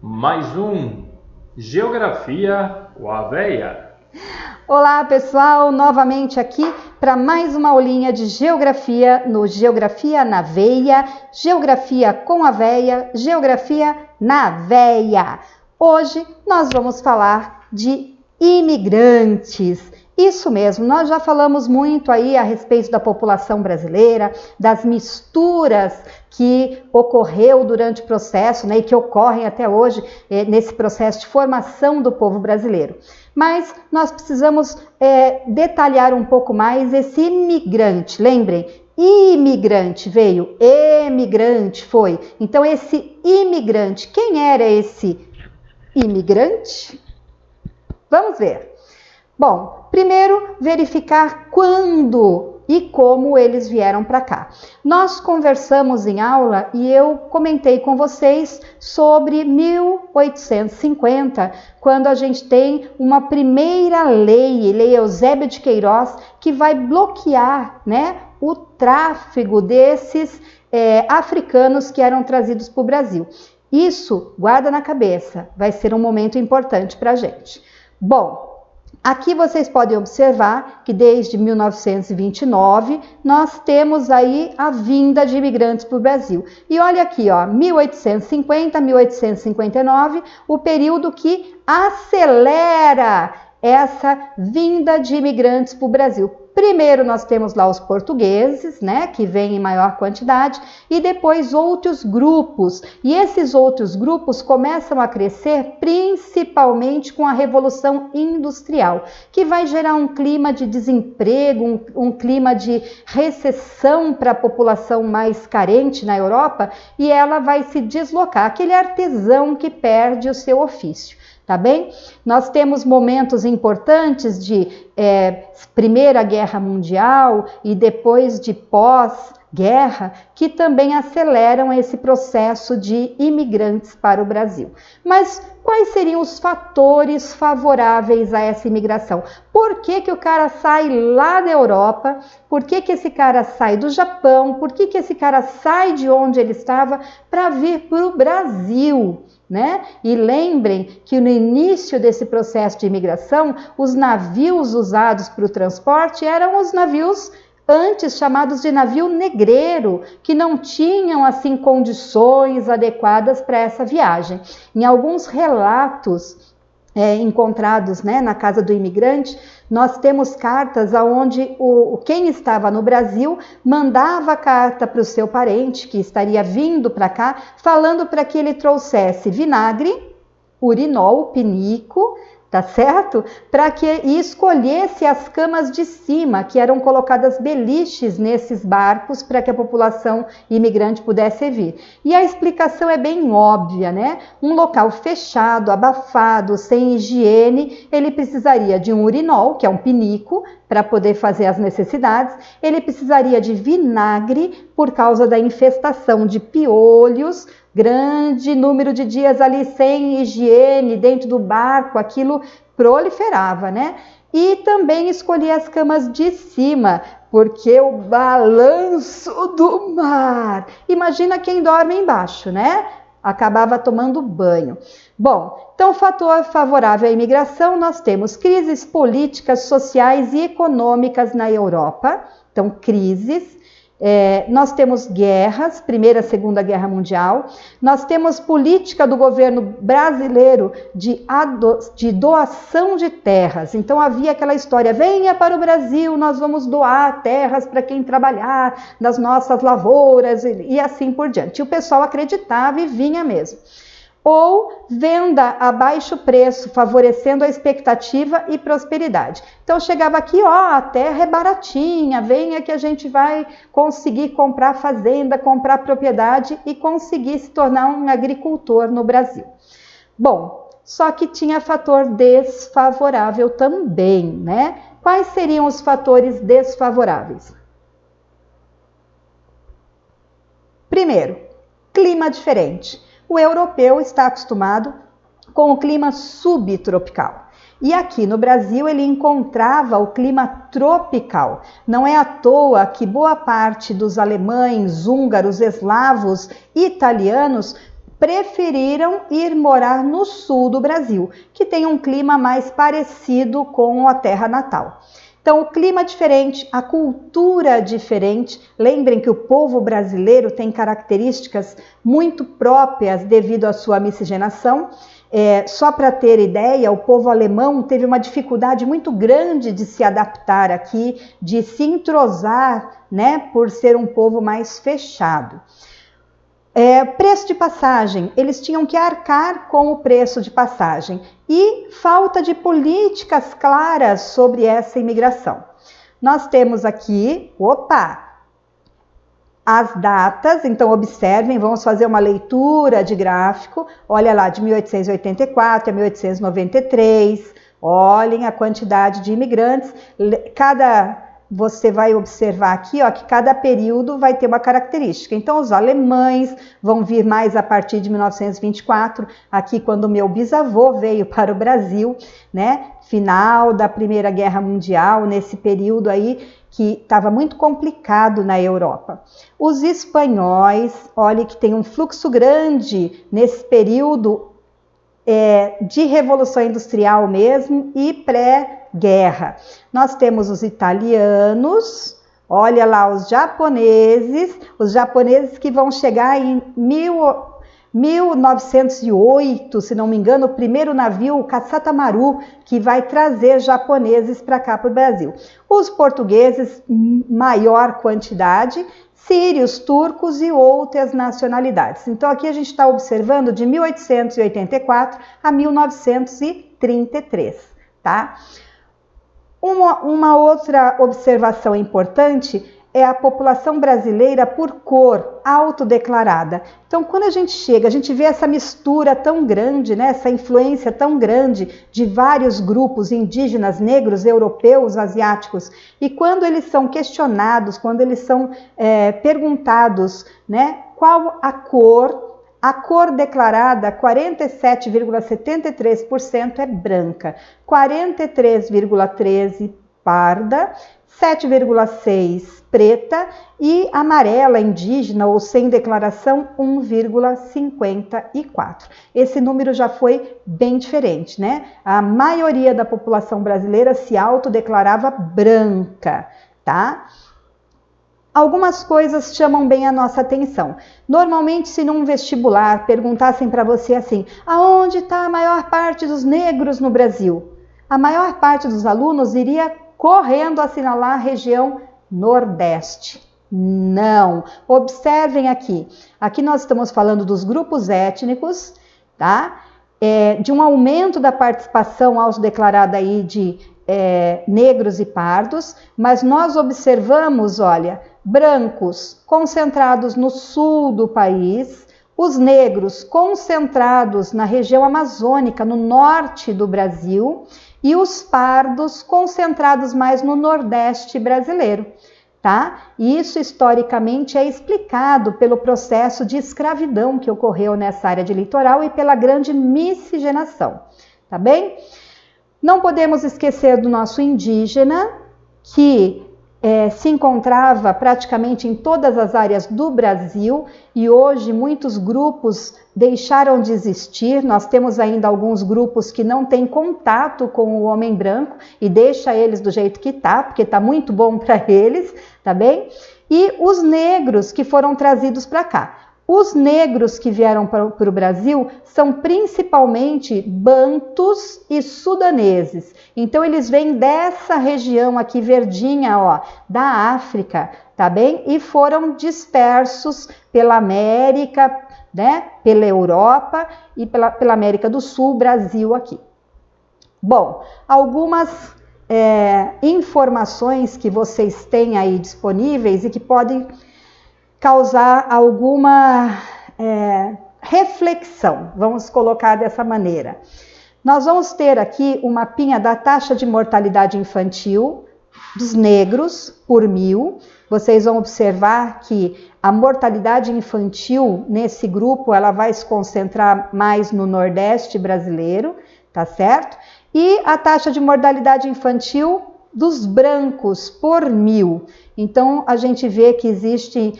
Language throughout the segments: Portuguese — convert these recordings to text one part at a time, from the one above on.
Mais um Geografia com a Véia. Olá pessoal, novamente aqui para mais uma aulinha de Geografia no Geografia na Veia, Geografia com a Véia, Geografia na Véia. Hoje nós vamos falar de imigrantes. Isso mesmo, nós já falamos muito aí a respeito da população brasileira, das misturas que ocorreu durante o processo, né, e que ocorrem até hoje nesse processo de formação do povo brasileiro. Mas nós precisamos detalhar um pouco mais esse imigrante. Lembrem, imigrante veio, emigrante foi. Então esse imigrante, quem era esse imigrante? Vamos ver. Bom, primeiro verificar quando e como eles vieram para cá. Nós conversamos em aula e eu comentei com vocês sobre 1850, quando a gente tem uma primeira lei, Lei Eusébio de Queiroz, que vai bloquear, né, o tráfego desses africanos que eram trazidos para o Brasil. Isso, guarda na cabeça, vai ser um momento importante para a gente. Bom, aqui vocês podem observar que desde 1929 nós temos aí a vinda de imigrantes para o Brasil. E olha aqui, ó, 1850, 1859, o período que acelera essa vinda de imigrantes para o Brasil. Primeiro nós temos lá os portugueses, né, que vêm em maior quantidade, e depois outros grupos. E esses outros grupos começam a crescer principalmente com a Revolução Industrial, que vai gerar um clima de desemprego, um clima de recessão para a população mais carente na Europa, e ela vai se deslocar, aquele artesão que perde o seu ofício. Tá bem? Nós temos momentos importantes de Primeira Guerra Mundial e depois de pós-guerra que também aceleram esse processo de imigrantes para o Brasil. Mas quais seriam os fatores favoráveis a essa imigração? Por que que o cara sai lá da Europa? Por que que esse cara sai do Japão? Por que que esse cara sai de onde ele estava para vir para o Brasil? Né? E lembrem que no início desse processo de imigração, os navios usados para o transporte eram os navios antes chamados de navio negreiro, que não tinham assim condições adequadas para essa viagem. Em alguns relatos encontrados, né, na casa do imigrante, nós temos cartas onde quem estava no Brasil mandava a carta para o seu parente que estaria vindo para cá, falando para que ele trouxesse vinagre, urinol, pinico, tá certo? Para que escolhesse as camas de cima, que eram colocadas beliches nesses barcos para que a população imigrante pudesse vir. E a explicação é bem óbvia, né? Um local fechado, abafado, sem higiene, ele precisaria de um urinol, que é um pinico, para poder fazer as necessidades. Ele precisaria de vinagre por causa da infestação de piolhos, grande número de dias ali sem higiene dentro do barco, aquilo proliferava, né? E também escolhi as camas de cima, porque o balanço do mar, imagina quem dorme embaixo, né? Acabava tomando banho. Bom, então fator favorável à imigração, nós temos crises políticas, sociais e econômicas na Europa, então crises. Nós temos guerras, Primeira e Segunda Guerra Mundial, nós temos política do governo brasileiro de doação de terras. Então havia aquela história, venha para o Brasil, nós vamos doar terras para quem trabalhar nas nossas lavouras e assim por diante. E o pessoal acreditava e vinha mesmo. Ou venda a baixo preço, favorecendo a expectativa e prosperidade. Então chegava aqui, ó, a terra é baratinha, venha que a gente vai conseguir comprar fazenda, comprar propriedade e conseguir se tornar um agricultor no Brasil. Bom, só que tinha fator desfavorável também, né? Quais seriam os fatores desfavoráveis? Primeiro, clima diferente. O europeu está acostumado com o clima subtropical. E aqui no Brasil ele encontrava o clima tropical. Não é à toa que boa parte dos alemães, húngaros, eslavos, italianos preferiram ir morar no sul do Brasil, que tem um clima mais parecido com a terra natal. Então, o clima diferente, a cultura diferente. Lembrem que o povo brasileiro tem características muito próprias devido à sua miscigenação. Só para ter ideia, o povo alemão teve uma dificuldade muito grande de se adaptar aqui, de se entrosar, né, por ser um povo mais fechado. Preço de passagem, eles tinham que arcar com o preço de passagem e falta de políticas claras sobre essa imigração. Nós temos aqui, as datas, então observem, vamos fazer uma leitura de gráfico, olha lá, de 1884 a 1893, olhem a quantidade de imigrantes, você vai observar aqui, ó, que cada período vai ter uma característica. Então, os alemães vão vir mais a partir de 1924, aqui quando meu bisavô veio para o Brasil, né? Final da Primeira Guerra Mundial, nesse período aí que estava muito complicado na Europa. Os espanhóis, olha que tem um fluxo grande nesse período de Revolução Industrial mesmo e pré-guerra. Nós temos os italianos, olha lá os japoneses que vão chegar em 1908, se não me engano, o primeiro navio, o Caçatamaru, que vai trazer japoneses para cá para o Brasil. Os portugueses, maior quantidade, sírios, turcos e outras nacionalidades. Então aqui a gente está observando de 1884 a 1933, tá? Uma outra observação importante é a população brasileira por cor autodeclarada. Então, quando a gente vê essa mistura tão grande, né, essa influência tão grande de vários grupos indígenas, negros, europeus, asiáticos, e quando eles são questionados, quando eles são perguntados, né, qual a cor declarada, 47,73% é branca, 43,13% parda, 7,6% preta e amarela indígena ou sem declaração 1,54%. Esse número já foi bem diferente, né? A maioria da população brasileira se autodeclarava branca, tá? Algumas coisas chamam bem a nossa atenção. Normalmente, se num vestibular perguntassem para você assim, aonde está a maior parte dos negros no Brasil? A maior parte dos alunos iria correndo assinalar a região Nordeste. Não. Observem aqui. Aqui nós estamos falando dos grupos étnicos, tá? De um aumento da participação autodeclarada aí de negros e pardos, mas nós observamos, olha, brancos concentrados no sul do país, os negros concentrados na região amazônica, no norte do Brasil, e os pardos concentrados mais no Nordeste brasileiro, tá? Isso historicamente é explicado pelo processo de escravidão que ocorreu nessa área de litoral e pela grande miscigenação, tá bem? Não podemos esquecer do nosso indígena, que se encontrava praticamente em todas as áreas do Brasil e hoje muitos grupos deixaram de existir. Nós temos ainda alguns grupos que não têm contato com o homem branco e deixa eles do jeito que tá, porque tá muito bom para eles, tá bem? E os negros que foram trazidos para cá. Os negros que vieram para o Brasil são principalmente bantus e sudaneses. Então, eles vêm dessa região aqui verdinha, ó, da África, tá bem? E foram dispersos pela América, né? Pela Europa e pela América do Sul, Brasil aqui. Bom, algumas informações que vocês têm aí disponíveis e que podem causar alguma reflexão, vamos colocar dessa maneira. Nós vamos ter aqui um mapinha da taxa de mortalidade infantil dos negros por 1000. Vocês vão observar que a mortalidade infantil nesse grupo, ela vai se concentrar mais no Nordeste brasileiro, tá certo? E a taxa de mortalidade infantil dos brancos por 1000. Então, a gente vê que existe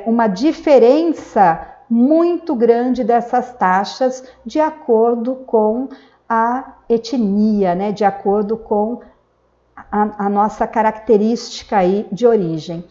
uma diferença muito grande dessas taxas de acordo com a etnia, né? De acordo com a nossa característica aí de origem.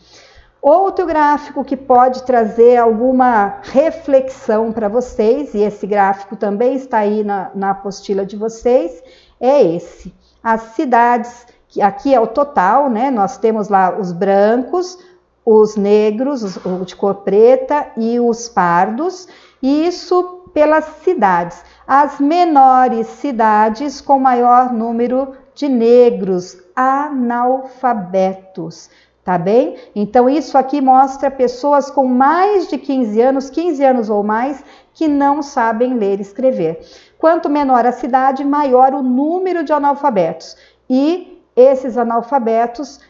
Outro gráfico que pode trazer alguma reflexão para vocês, e esse gráfico também está aí na apostila de vocês, é esse. As cidades, que aqui é o total, né? Nós temos lá os brancos, os negros, os de cor preta e os pardos, e isso pelas cidades. As menores cidades com maior número de negros analfabetos. Tá bem? Então, isso aqui mostra pessoas com mais de 15 anos ou mais, que não sabem ler e escrever. Quanto menor a cidade, maior o número de analfabetos. E esses analfabetos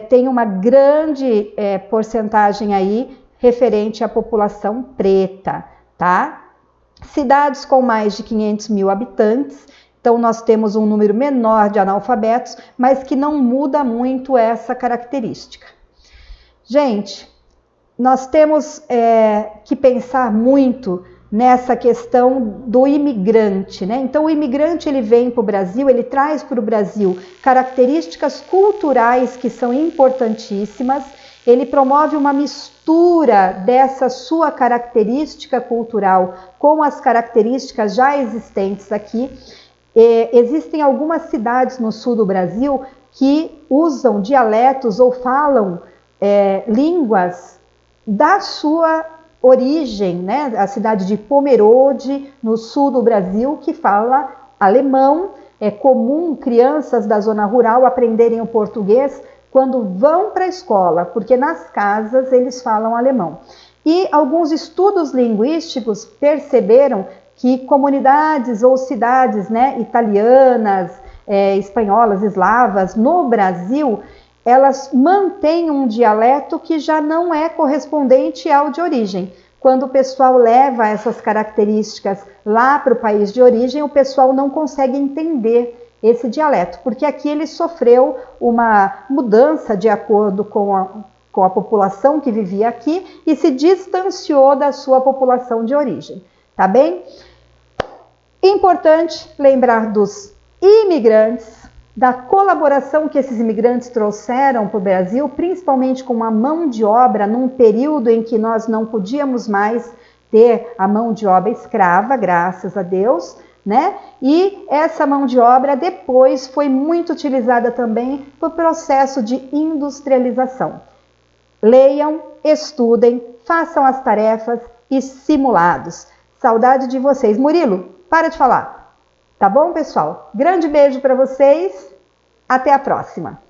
têm uma grande porcentagem aí referente à população preta, tá? Cidades com mais de 500 mil habitantes, então nós temos um número menor de analfabetos, mas que não muda muito essa característica. Gente, nós temos que pensar muito nessa questão do imigrante, né? Então o imigrante ele vem para o Brasil, ele traz para o Brasil características culturais que são importantíssimas, ele promove uma mistura dessa sua característica cultural com as características já existentes aqui. Existem algumas cidades no sul do Brasil que usam dialetos ou falam línguas da sua origem, né? A cidade de Pomerode, no sul do Brasil, que fala alemão. É comum crianças da zona rural aprenderem o português quando vão para a escola, porque nas casas eles falam alemão. E alguns estudos linguísticos perceberam que comunidades ou cidades, né, italianas, espanholas, eslavas, no Brasil, elas mantêm um dialeto que já não é correspondente ao de origem. Quando o pessoal leva essas características lá para o país de origem, o pessoal não consegue entender esse dialeto, porque aqui ele sofreu uma mudança de acordo com a população que vivia aqui e se distanciou da sua população de origem, tá bem? Importante lembrar dos imigrantes, da colaboração que esses imigrantes trouxeram para o Brasil, principalmente com a mão de obra num período em que nós não podíamos mais ter a mão de obra escrava, graças a Deus, né? E essa mão de obra depois foi muito utilizada também para o processo de industrialização. Leiam, estudem, façam as tarefas e simulados. Saudade de vocês. Murilo, para de falar. Tá bom, pessoal? Grande beijo para vocês. Até a próxima.